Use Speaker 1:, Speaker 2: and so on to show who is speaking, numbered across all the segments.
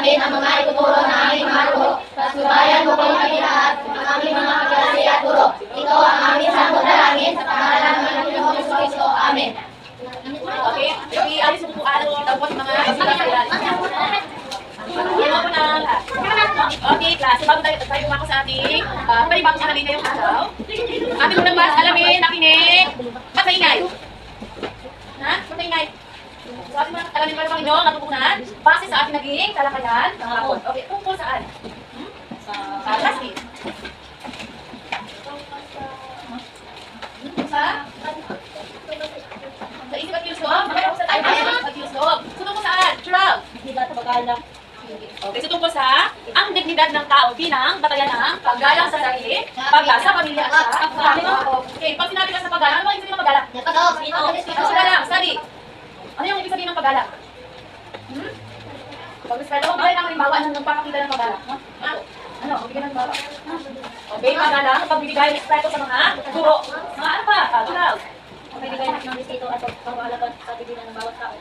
Speaker 1: amin ang mga ituturo ng aming mga guro. Pasubayan mo po kami lahat ng aming mga kaklase at guro. Ito ang aming sangkot dalangin sa pangalan ng Panginoong Jesucristo. Amen.
Speaker 2: Okay, alis mo po kita po sa mga sila. Okay, klase, bago tayo umako sa ating panibagong aralin ngayong araw. Ating unang mas alamin, nakinig, mataingay. Ha? Mataingay. So, ating mga alamin para Panginoon, natutunan, base sa ating naging talakayan ng hapon. Okay, tungkol saan? Plastic. Sa isip at kilos loob? Sa tayo at kilos loob. So, tungkol saan? Gerald. Okay, so tungkol sa ang dignidad ng tao bilang batayan ng paggalang sa sarili, paggalang sa pamilya at sa kapwa. Okay, pag sinabi ka sa paggalang, ano ang ibig sabihin ng paggalang? Paggalang, study. Ano yung ibig sabihin ng paggalang? Pag-respeto, bigay ng halimbawa ng nagpapakita ng paggalang. Ano? Bigyan ng halimbawa. Okay, paggalang, pagbibigay respeto sa mga guro. Mga ano pa? Gerald.
Speaker 3: Magbibigay ng respeto at pag-aalaga sa dignidad ng bawat tao.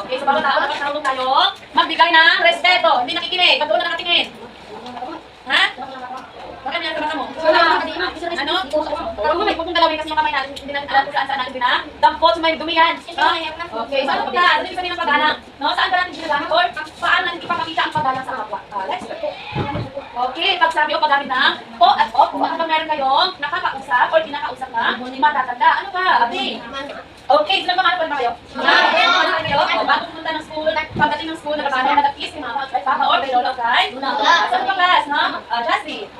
Speaker 2: Okay, sa bawat tao, nakatulong tayo, magbigay ng respeto. Hindi nakikinig, pag doon na nakatingin. Ha? Bakit yan sa mata mo? Ano? Huwag mong dalawin kasi yung kamay natin, hindi natin alam kung saan natin dampot sa may dumihan. Okay, saan pagka? Ano yung sabihin ng paggalang? No? Saan ba natin ginagamit or paano natin ipapakita ang paggalang sa kapwa? Let's go. Okay, pagsabi o paggamit ng po at opo, ano ba meron kayong nakakausap or kinakausap na matatanda? Ano ba? Ate? Okay, sila ba ba kayo? Ano kayo? Bago pumunta ng school, pagdating ng school, nakasama na nag-kiss kay mama at papa or kay lolo, guys? Saan ba class, no? Jasmine?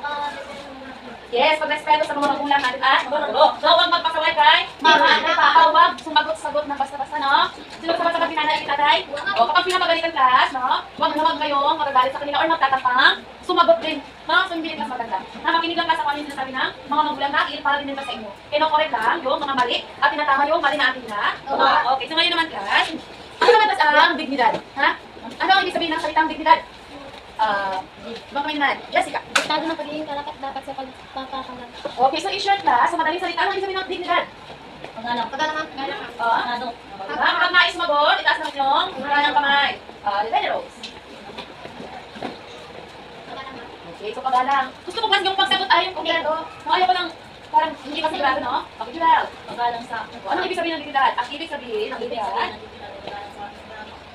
Speaker 2: Yes, pag-respeto sa mga magulang natin at guro. So, huwag magpasaway kay mama at papa. Huwag sumagot-sagot ng basta-basta, no? Sino sabat-sabat pinanay itatay? O, kapag pinapagalitan class, no? Huwag kayong magagalit sa kanila or magtatapang. Sumagot din, no? So, hindi rin mas maganda. Makinig lang ka sa kung ano yung sinasabi ng mga magulang natin para din sa inyo. Kino-correct lang yung mga mali at tinatama yung mali na atin na. Okay, so ngayon naman class, ano naman ang dignidad? Ha? Ano ang ibig sabihin ng salitang dignidad? Baka may naman. Jessica.
Speaker 3: Estado ng pagiging karapat dapat sa pagkakalang.
Speaker 2: Okay, so in short class, sa madaling salita, ano ang ibig sabihin ng dignidad?
Speaker 3: Paggalang.
Speaker 2: Kapag nais magot, itaas naman yung ng kamay. Lady Rose. Okay, so paggalang. Gusto ko kasi yung pagsagot ay yung kompleto. Ayaw ko lang, parang hindi ka sigurado, no? Okay, Jural.
Speaker 3: Paggalang sa...
Speaker 2: Anong ibig sabihin ng dignidad? Ang ibig sabihin ng dignidad,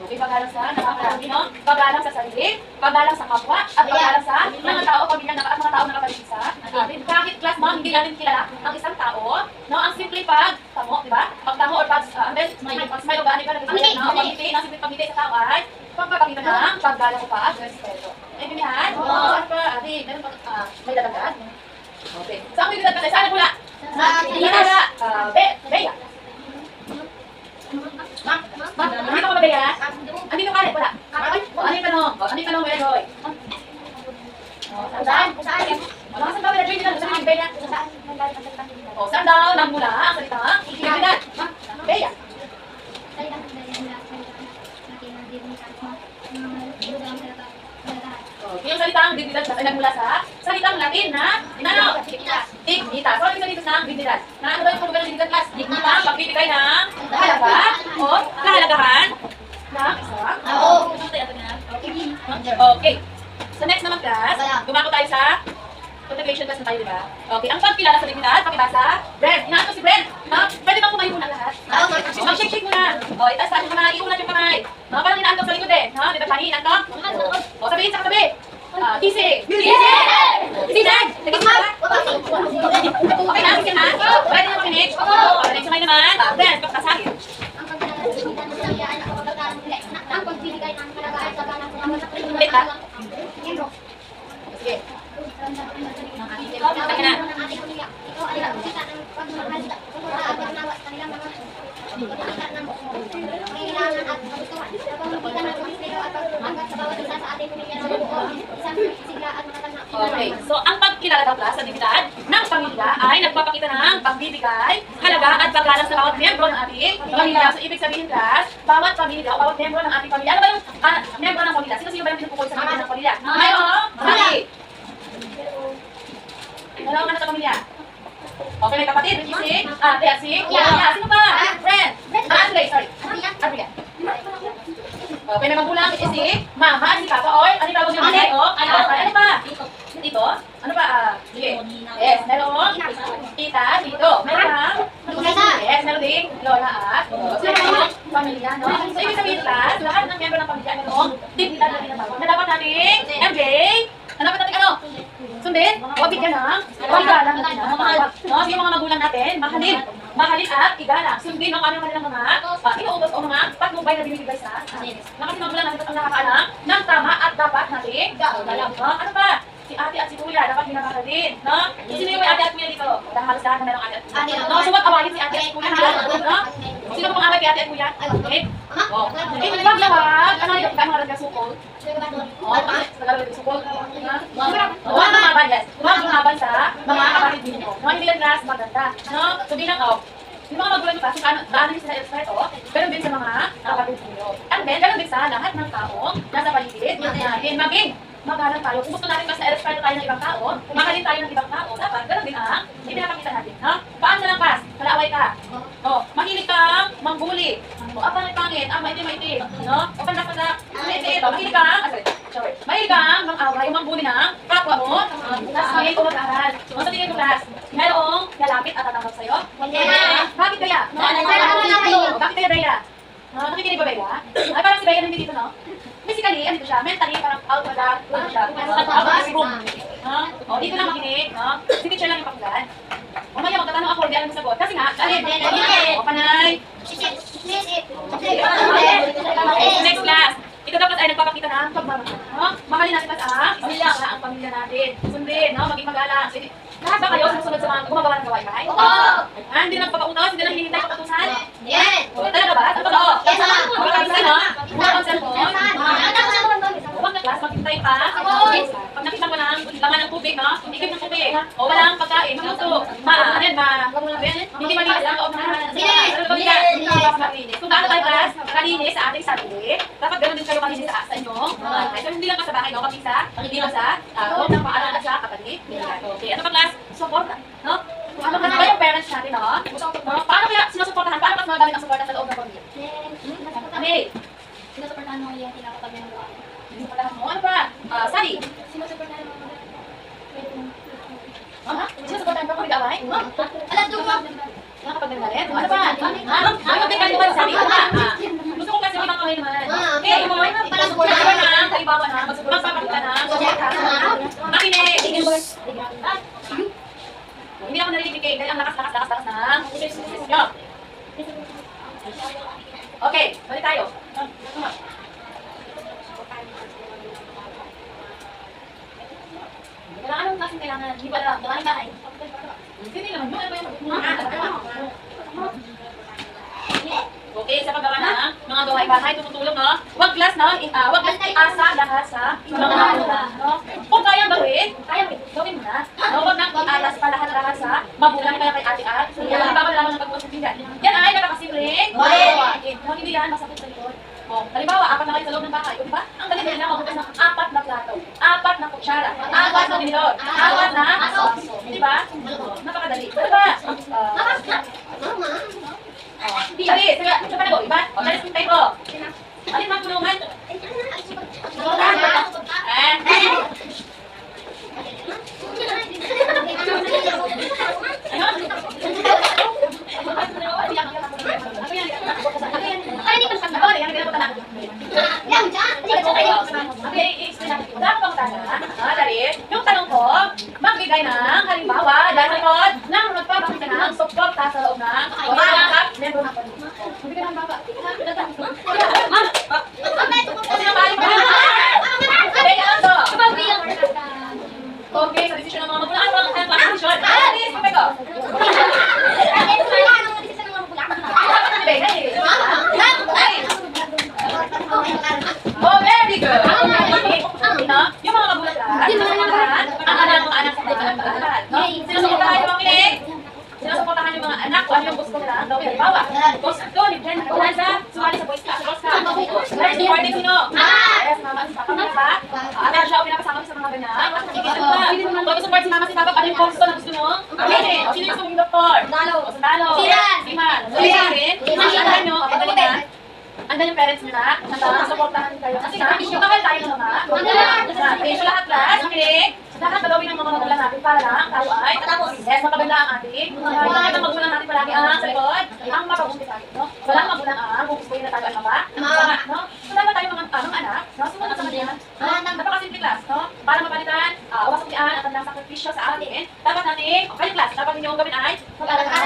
Speaker 2: okay, paggalang sa nakakarabi, no? Paggalang sa sarili, paggalang sa kapwa, at paggalang sa mga tao, pamilya at mga tao nakapaligid sa atin. Kahit class mo, hindi natin kilala ang isang tao, no? Ang simple pagtamo, di ba? Pagtamo or pag-smile o gani ka, nag-smile, no? Pag-ngiti, ang simple pag-ngiti sa tao ay pagpapakita ng paggalang ko pa at respeto. Naintindihan? Saan pa, ate, meron pa, may dadagdag? Okay. Saan ko yung dadagdag? Saan pula? Sa Bea. Andito ka ba, Bea? Andito ka rin, wala. Ano yung tanong? Ano yung tanong, Bea Joy? Saan? Saan ba, Bea Joy? Saan yung Bea? Saan daw nagmula ang salitang dignidad? Bea. Yung salitang dignidad ay nagmula sa salitang Latin na inano? Dignitas. So, ano yung salitang ng dignidad? Na ano ba yung pulugan ng dignidad class? Dignitas, pagbibigay ng halaga o kahalagahan ng isang tao. Okay. So, next naman class, dumako tayo sa contemplation class na tayo, di ba? Okay, ang pagkilala sa dignidad, pakibasa, Brent. Hinahanap ko si Brent. Pwede bang kumain muna lahat? Mag-shake-shake muna. O, itaas tayo yung kamay, iunat yung kamay. Parang hinaantok sa likod eh. Di ba, Chani, hinaantok? O, sabihin sa katabi. Kisig! Kisig! Nagkisig ba? Okay na, sige na. Pwede na makinig? Next naman naman. Brent, pagkasahin.
Speaker 3: Ang pagbibigay ng kalagayan sa ganang
Speaker 2: Ulit ha? Sige. Taka na. Okay, so ang pagkilala daw class sa dignidad ng pamilya ay nagpapakita ng pagbibigay, halaga at paggalang sa bawat miyembro ng ating pamilya. So ibig sabihin class, bawat pamilya o bawat miyembro ng ating pamilya. Ano ba yung miyembro ng pamilya? Sino ba yung pinupukoy sa pamilya ng pamilya? Mali! Wala ka na sa pamilya. Okay, may kapatid, may kisig, ate at si, sino ba? Friend. Andre, sorry. Adria. Okay, may magulang si mama, si papa, or ano yung tawag niyo nanay, o? Ano pa? Dito? Ano pa? Sige. Yes, meron. Tita, dito. Meron. Yes, meron din. Lola at pamilya, no? So, ibig sabihin class, lahat ng member ng pamilya, merong dignidad na tinatawag na dapat natin, MJ, na dapat natin ano? Sundin? Huwag bigyan ng igalang natin. No? Yung mga magulang natin, mahalin. Mahalin at igalang. Sundin ang kanilang mga inuutos o mga patnubay na binibigay sa atin. Na kasi magulang natin ang nakakaalam ng tama at dapat natin galang. No? Ano ba? Si ate at si kuya, dapat binabasa din, no? Sino yung may ate at kuya dito? Dahil halos lahat na merong ate at kuya. No? So, wag awayin si ate at kuya dito, no? Sino po away kay ate at kuya? Okay? Oh. Eh, wag lawag. Ano yung mga nagkasukol? Oh, tagalog nagkasukol. Huwag lumaban, yes. Huwag lumaban sa mga kapatid ninyo. Mga hindi lang class, maganda. No? So, bilang yung mga magulang pa, kung daanan nyo sila respeto, ganun din sa mga kapatid ninyo. And then, ganun din sa lahat ng tao nasa paligid natin. Maging magalang tayo. Kung gusto natin mas na-respeto tayo ng ibang tao, mahalin tayo ng ibang tao, dapat ganun din ang ipinapakita natin. Ha? Paan ka ng pas? Kalaaway ka. O, mahilig kang mangbuli. O, pangit, maitim. No? O, pandak, maitim. Mahilig kang, mahilig kang mang-away, mangbuli ng kapwa mo. Tapos ngayon, mag-aaral. O, sa tingin ko class, mayroong lalapit at tatanggap sa'yo? Bakit kaya? Bakit kaya, Bea? Nakikinig ba, Bea? Ay, parang si Bea na hindi dito, no? Physically, ano siya? Mentally, parang out of the siya. Out of the room. O, dito lang makinig, no? Si teacher lang yung pakinggan. Mamaya magtatanong ako, hindi alam mo sagot. Kasi nga, o, panay. Next class. Ito dapat ay nagpapakita ng pagmamahal. No? Mahalin natin isa ang pamilya natin. Sundin, no? Maging magalang. Lahat ba kayo sumusunod sa mga gumagawa ng gawain? Oo! Hindi lang pagpautos, hindi lang hinihintay pagpatusan? Yes! Talaga ba? Ano ba? Yes! Huwag kayo sa no? Huwag kang cellphone? Huwag na class, maghintay pa. Pag nakita mo ng laman ng tubig, no? Ikip ng tubig. O walang pagkain, maluto. Hindi malinis ang loob ng kung gaano tayo class, kalinis sa ating sarili, dapat ganoon din kayo kalinis sa inyong bahay. So hindi lang sa bahay, no? Pati sa loob ng paaral at sa kapatid. Okay, ano pa class? Support, no? Ano ba yung parents natin, no? Paano kaya sinusuportahan? Paano mas magagamit ang suporta sa loob ng pamilya? Okay.
Speaker 3: Sinusuportahan mo yung kinakapag ng buwan.
Speaker 2: Sinusuportahan mo? Ano pa? Sally?
Speaker 3: Sinusuportahan mo
Speaker 2: Sinusuportahan mo kung nag-away?
Speaker 3: alam doon mo.
Speaker 2: Nakapag nagdalit? Ano pa? Ano ba tingnan mo, Sally? Gusto ko kasi ibang kamay naman. Okay, para suportahan na, halimbawa na, magpapakita na, makinig. Hindi ako narinig kay dahil ang lakas ng nyo. Okay, balik tayo. Anong klaseng kailangan? Hindi ba alam? Kailangan bahay. Hindi naman. Ano ba yung okay, sa paggawa na mga gawain bahay, tumutulong, no? Huwag class, no? Huwag class iasa lahat sa mga magulang, no? Kung kayang gawin mo na. No? Huwag nang ialas pa lahat sa magulang, kaya kay ate at. Yan, halimbawa na lamang ng pag-uusapin. Yan ay nakakasimpleng. No, hindi yan, masakit sa likod. Halimbawa, 4 na kayo sa loob ng bahay. O, diba? Ang galing na magbukas ng 4 na plato, 4 na kutsara, 4 na tinidor, 4 na aso. Diba? Napakadali. Diba? Sige, ito pa na go, iba? Dali sa tayo ko. Alin mga kulungan? Yung tanong ko, magbigay ng halimbawa dahil sa ng magpapakita ng suporta sa loob ng member ng pamilya. Magbigay ng baba. Okay, sa desisyon ng mga magulang, ano ang desisyon? Please, pagpego. Oh, very good. Yung mga magulang ang anak sa pag-aaral. Sinusuportahan yung mga kinig. Sinusuportahan yung mga anak kung ano yung gusto nila. Halimbawa, gusto ni Jen Nagulaza, sumali sa Boy Scout. Let's do party sino? Yes, mama, si papa mo ba? Ate siya ang pinakasama sa mga ganyan. Kung support si mama, si papa, ano yung gusto na gusto mo? Okay, sino yung suming doktor? Sandalo. Si Man. Ang Andyan yung parents nyo na. Nandang, supportahan kayo. Kasi nga, magkakal tayo ng mga. Okay, so lahat class, makinig. Lahat gagawin ng mga magulang natin para lang tayo ay yes, mapaganda ang ating. Lahat ng magulang natin palagi ang sa likod, ang mapag-umpis natin. No? Walang magulang ang gugustuhin na tayo ang mama. No? So dapat tayo mga anak, no? Sumunod sa kanila. Napakasimple class, no? Para mapalitan, wasaklian at ang sakripisyo sa atin. Dapat natin, kayo class, dapat ninyo ang gawin ay mag-aral ka.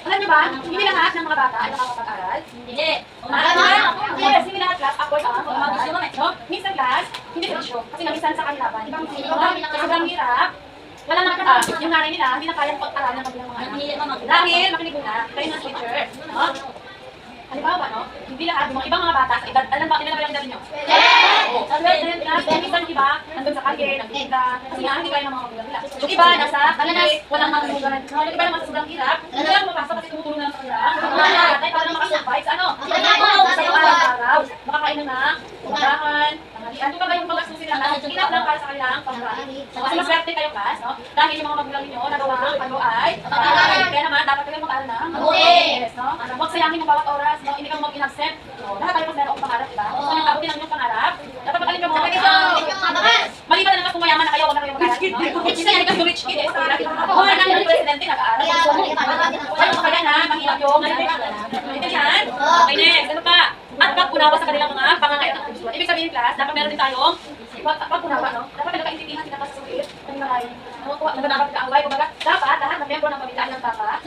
Speaker 2: Alam niyo ba, hindi lahat ng mga bata ay nakakapag-aral. Hindi. Yes, hindi lahat class, upward ang mag-aral. No? Minsan class, hindi sila kasi namisan sa kanila ba? Kasi sobrang hirap. Wala nang yung nanay nila, hindi na kayang pag-aralan ng mga anak. Dahil, makinig muna, kayo ng teacher. No? Halimbawa, no? Hindi lahat, yung mga ibang mga bata sa edad, alam ba, ilan na ba yung edad ninyo? Oo. Minsan iba, nandun sa kalye, nagtitinda, kasi nga, hindi kaya ng mga magulang nila. Yung iba, nasa kalye, walang magulang. Yung iba naman sa sobrang hirap, hindi lang mapasok kasi tumutulong na lang sa kanila. Mga para makasurvive sa ano? Sa araw-araw, makakain na kumakahan, ano ba yung pag-asus nila? Hinap lang para sa kanilang pangkain. Kasi maswerte kayo class, no? Dahil yung mga magulang ninyo, nagawa kayo ay kaya naman, dapat kayo mag-aral na yes, no? Huwag sayangin yung bawat oras, no? Hindi kang mag-in-absent. Lahat tayo mas meron akong pangarap, diba? Kung saan abutin ang inyong pangarap, dapat magaling ka mo. Maliban na lang kung mayaman na kayo, huwag na kayo mag-aral, no? Kasi yan, kasi rich kid, eh. Kung ano yung presidente, nag-aaral. Kaya kaya na, mahirap yung intindihan. Okay, next, ano pa? At pagpunawa sa kanilang mga pangangailangan. Ibig sabihin class, dapat meron din tayong pagpunawa, no? Dapat may nakaintindihan sila sa sulit. Dapat kaaway, kumbaga, dapat lahat ng miyembro ng pamilya ay nagtaka.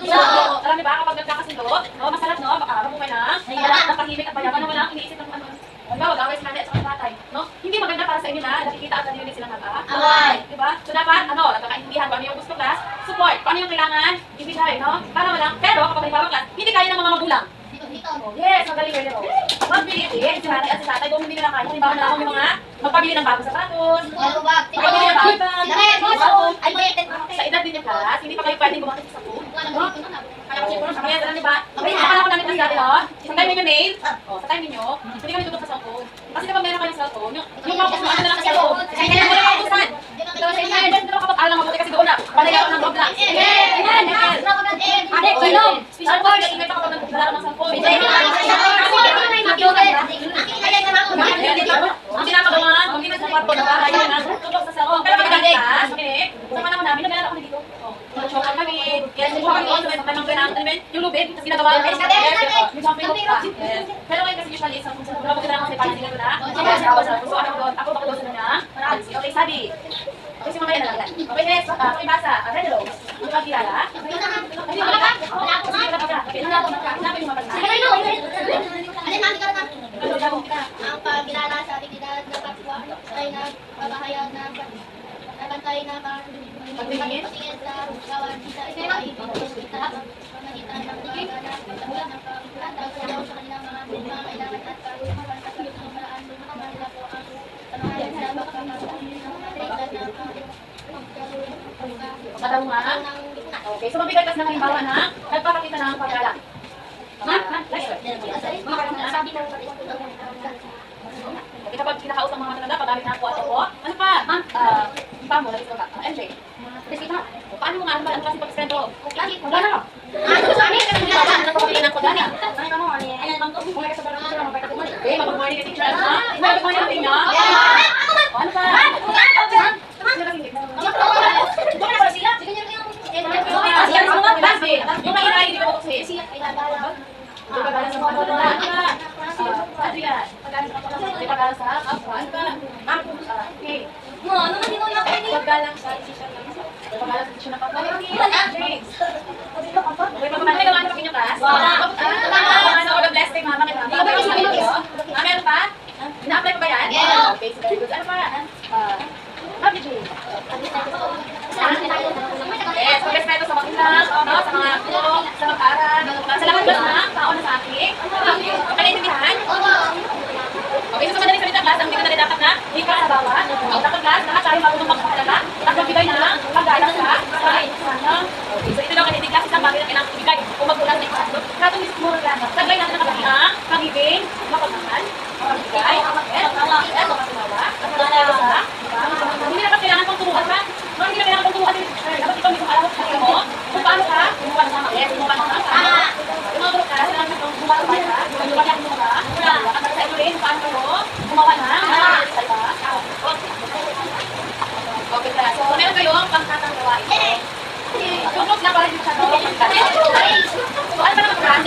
Speaker 2: Alam niyo ba, kapag nagkakasundo, masarap, no? Makakamumay na, nakahimik at bayagan na walang iniisip ng ano. Diba, wag-away si nanay at saka tatay, no? Hindi maganda para sa inyo na nakikita at narinig silang nag-aaway. Diba? So dapat, nagkakaintindihan kung ano yung gusto class, support, kung ano yung kailangan, ibigay, no? Para walang, pero kapag halimbawa class, hindi kaya ng mga magulang. Yes, magaling kayo nito. Magbili din, si nanay at si tatay, kung hindi nila kaya, halimbawa na ako yung mga magpabili ng bagong sapatos, magpabili ng bagong sa edad din yung class, hindi pa kayo pwedeng gumawa sa food. Kaya kasi puro sa kanya, alam niyo ba? Kaya akala ko namin kasi dati, no? Sa time ninyo nail, sa time ninyo, hindi kami tutok sa cellphone. Kasi kapag meron kayong cellphone, yung focus mo, ano na lang sa cellphone. Kaya hindi mo lang focusan. Ito sa inyo, dyan pero kapag alam mo mabuti kasi doon na, palayaw ng Roblox. Ate, sino? Special boy, ingay pa kapag naglalaro ng cellphone. Ang pinapagawa, kung hindi na sa kwarto, nagkakayo na, tutok sa cellphone. Pero kapag galing ka, makinig, sa panahon namin, naglalaro ako na dito. Chokan kami, kaya subukan kami also, may pagkakang ganang, yung lubid, kasi ginagawa kami. Yung jumping rope pa. Pero ngayon kasi usually, sa kapag kailangan kasi parang sila na, so ako baka doon sa na, okay, sabi. Okay, si mamaya na lang yan. Okay, next, pakibasa, Red Rose. Ano ba kilala? Hindi mo lang. Okay, hanapin yung mapagna.
Speaker 1: Ang pagkilala sa aktibidad na kapwa ay nagpapahayag na nabantay na pagtingin sa gawan sa ito ay pamagitan ng pagkaganap ng pagkulat at sayaw sa kanilang mga kailangan at kalumawan sa ng paraan nila po ang pamahayan sa pagkakaroon ng material na
Speaker 2: Katarungan. Okay, so mabigay kasi ng halimbawa na nagpapakita ng paggalang. Okay, kapag kinakausap ang mga matanda, pag-amin na ako at ako, ano pa? Ma'am, iba mo, lagi ka. MJ, paano mo nga, ano ba ang klaseng pag-spendo? Wala na. Ano pa pabili ng pagdala? Okay, mapag-morning ka teacher. Mapag-morning ka teacher. Ano pa? Yung mahina, hindi ko kasi. Pagkagalan sa mga matanda. Adrian, pagkagalan sa kapwa. Ano ba? Ma'am, okay. Paggalang sa teacher ng paggalang sa teacher ng kapwa. Okay, pagkagalan sa mga inyong class. So, God bless kay mama. Meron pa? Ina-apply pa ba yan? Okay, so very good. Ano pa? Love you, Jane. Yes, respeto sa magulang, sa mga guro, sa mag-aaral, sa lahat ba na tao na sa akin. Okay, naiintindihan? Okay, so sa madaling salita class, ang hindi ko na rin dapat na ikaw sa bawat. Dapat class, lahat tayo marunong magpahalaga at magbigay na pag-alang sa sana. Okay, so ito lang kanina class, isang bagay na kailangan ibigay kung magkulang na ikaw. Katong mismo lang, sagbay natin ang kapagiang, pag-ibig, mapagmahal, magbigay, magpatawa, magpatawa, hindi na kailangan pang tumuhan pa. Hindi na kailangan pang tumuhan din. Dapat ikaw mismo alam mo kung paano ka kumuha ng mga yes, kumuha ng mga yung mga group ka, kailangan mo kumuha ng mga kumuha ng mga gumawa na. Okay, kaya. So, meron kayong pangkatang gawain. Tutok na pala yung siya. So, ano ba naman brand?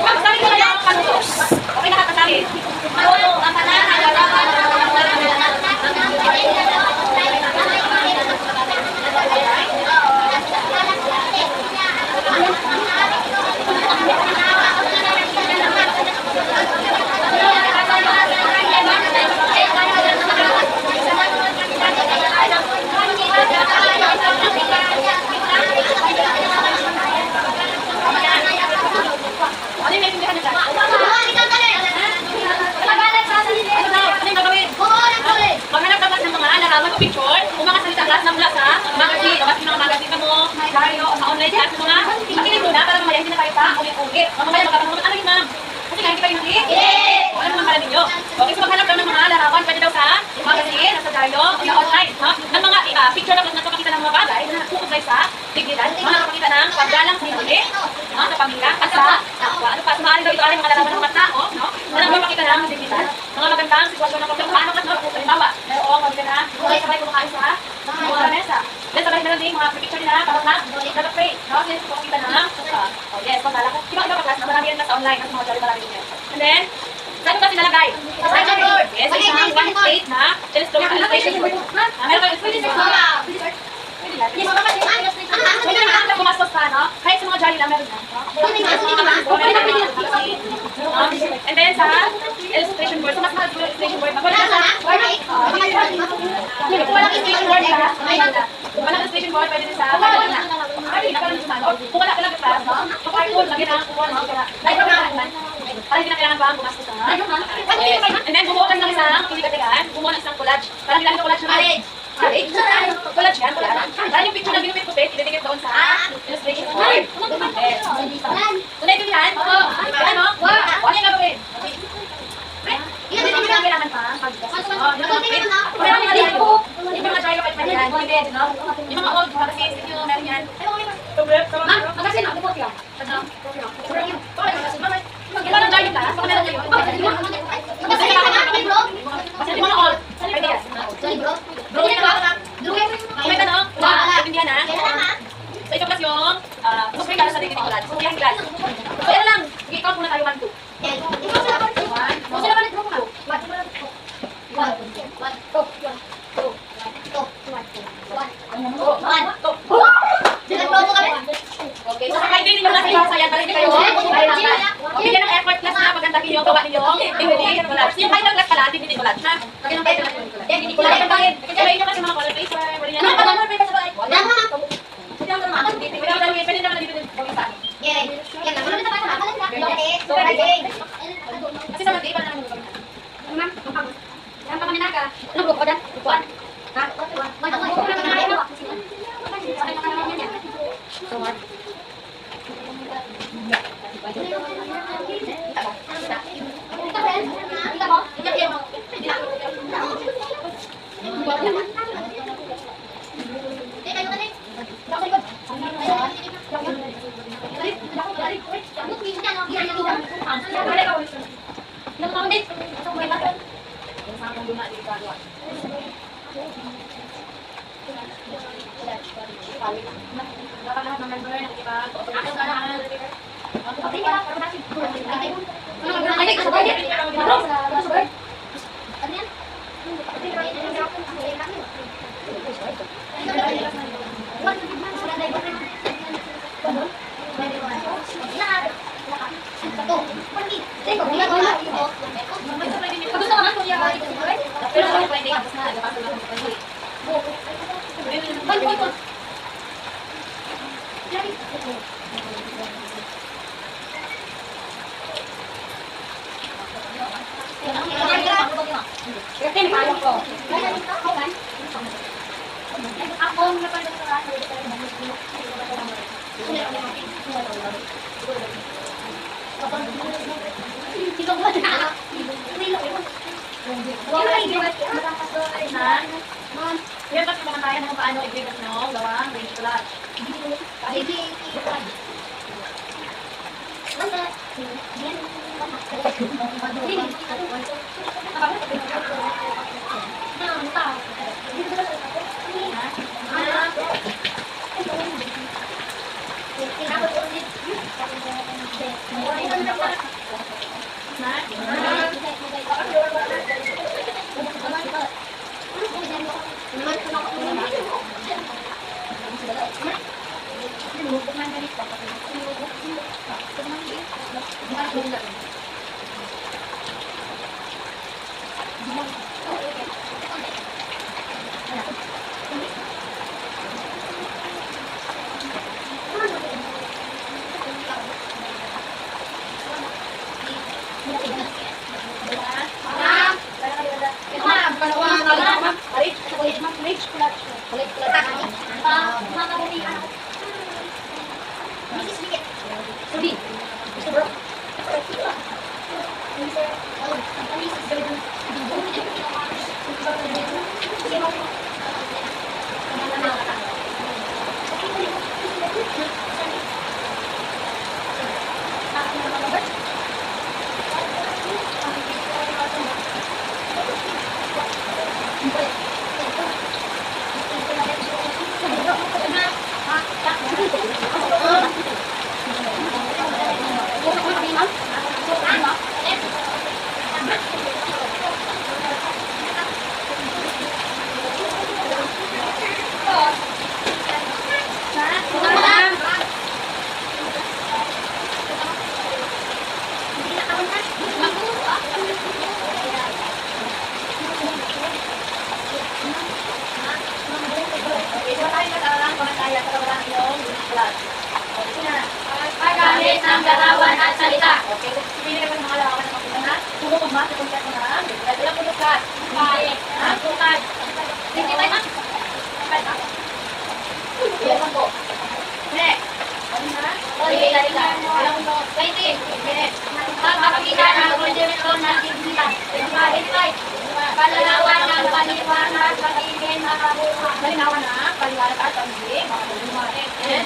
Speaker 2: Pagsabi ko na lang ang panutos. Okay na kapatali. Ano yung naiintindihan niyo dyan? Ano yung gagawin? Maghanap ka ba ng mga larawan o picture kung mga salita class na mula sa magazine o mga magazine mo, diaryo, sa online class mo mga makinig muna para mamaya hindi na tayo pa ulit-ulit. Mamaya magkatanong ano yun ma'am? Kasi nga hindi kayo naki? O ano naman pala ninyo? Okay, so maghanap daw ng mga larawan pwede daw sa magazine, sa diaryo, o sa online. No? Ng mga picture na nagpapakita ng mga bagay na nagpupugay sa dignidad, mga nagpapakita ng paggalang sa hinuli, no? Sa pamilya, at sa ano pa, sumali daw ito ay mga larawan ng mga tao, no? Na nagpapakita ng dignidad, mga magandang sitwasyon ng problema. Paano ka no? Halimbawa, mayroong pamilya na sabay kumakain sa mga mesa. Then sabay meron din mga picture nila, parang nag-pray, no? Then nagpapakita ng, oh yes, pagkala ko. Iba-iba pa class na marami yan na sa online, kasi mga jolly marami din yan. And then, saan ko kasi nalagay? Sa board. Yes, sa isang one state na illustration board. Meron kayo illustration board. Pwede lang. Yes, pwede na lang gumastos pa, no? Kahit sa mga jolly lang meron na. And then sa illustration board, so mas mahal yung illustration board. Wala ka sa walang illustration board ka, walang illustration board, pwede din sa kung wala ka lang sa class, no? So cartoon, lagyan na ang kuwan, no? Like naman, para hindi na kailangan ba gumastos na. And then bumuo ka ng isang kinikatigaan, bumuo ng isang collage. Parang ginamit ko collage naman. Collage yan, collage. Parang yung picture na ginupit-kupit, ididikit doon sa illustration board. So naiintindihan? Ano? Ano yung gagawin? Hindi na kailangan pa pero yung mga dry kapit pa yan, pwede, no? Yung mga old magazines, yung meron yan. Magazine, ako po yan. Yung mga dry yung class, baka meron kayo. Kasi yung mga old, pwede yan. Drawing ba? May tanong? Naintindihan na? So ito class yung gusto yung class sa dignity class. So yung class. So yan lang, i-count muna tayo 1, 2. Okay, so kahit din ninyo nasa iwasayan, talaga kayo, bigyan ng effort class na pagandagin yung gawa ninyo, dignity collage. Yung kahit ng class pala, dignity collage, ha? Kaya ng title natin. Dignity collage. Kasi may inyo kasi mga color paper, pwede yan. Pwede naman dito din gawin sa akin. Kasi naman, di ba naman yung gawin? Ma'am, yan pa kami naga. Ano ko dyan? Upuan. Ha? So what? Lahat ng member na nakikipag. Ako ka na. Yan kasi mga tayo ng paano i-grade nyo, gawang range collage. Kasi
Speaker 3: Paggamit ng larawan at salita.
Speaker 2: Okay, pili ka ng mga lawan ng mga na. Kung mo mati kung mo na. Dahil lang mo ka. Ha? Tukad. Hindi ba na? Ilan lang po. Ne. Ano na?
Speaker 3: Okay, halika.
Speaker 2: Ilang mo. 20. Ne.
Speaker 3: Magpapakita ng kondisyon ng dignitas. Palalawan ng paliwanag, pag-ibig, makabuhay.
Speaker 2: Malinawan na. Paliwanag at pag-ibig.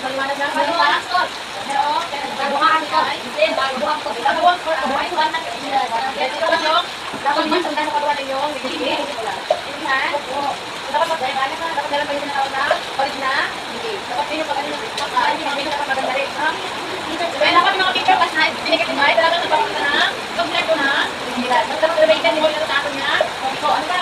Speaker 2: Paliwanag na. Paliwanag ko. Pero, baguhan ko. Hindi, baguhan ko. Baguhan ko. Baguhan na. Yan, ito lang yung. Dapat man, sundan mo kabuhan yung bibigay. Ha? Dapat magdaya na. Dapat dalang pagdating na tao na. Palit na. Hindi. Dapat din yung pagdating na pagkain. Hindi dapat maganda rin. Kaya dapat yung mga picture pas na. Pinigit mo. Talagang napapagda na. Pag-select ko na. Hindi. Dapat dapat dapat yung mga tao niya. So, ano ba?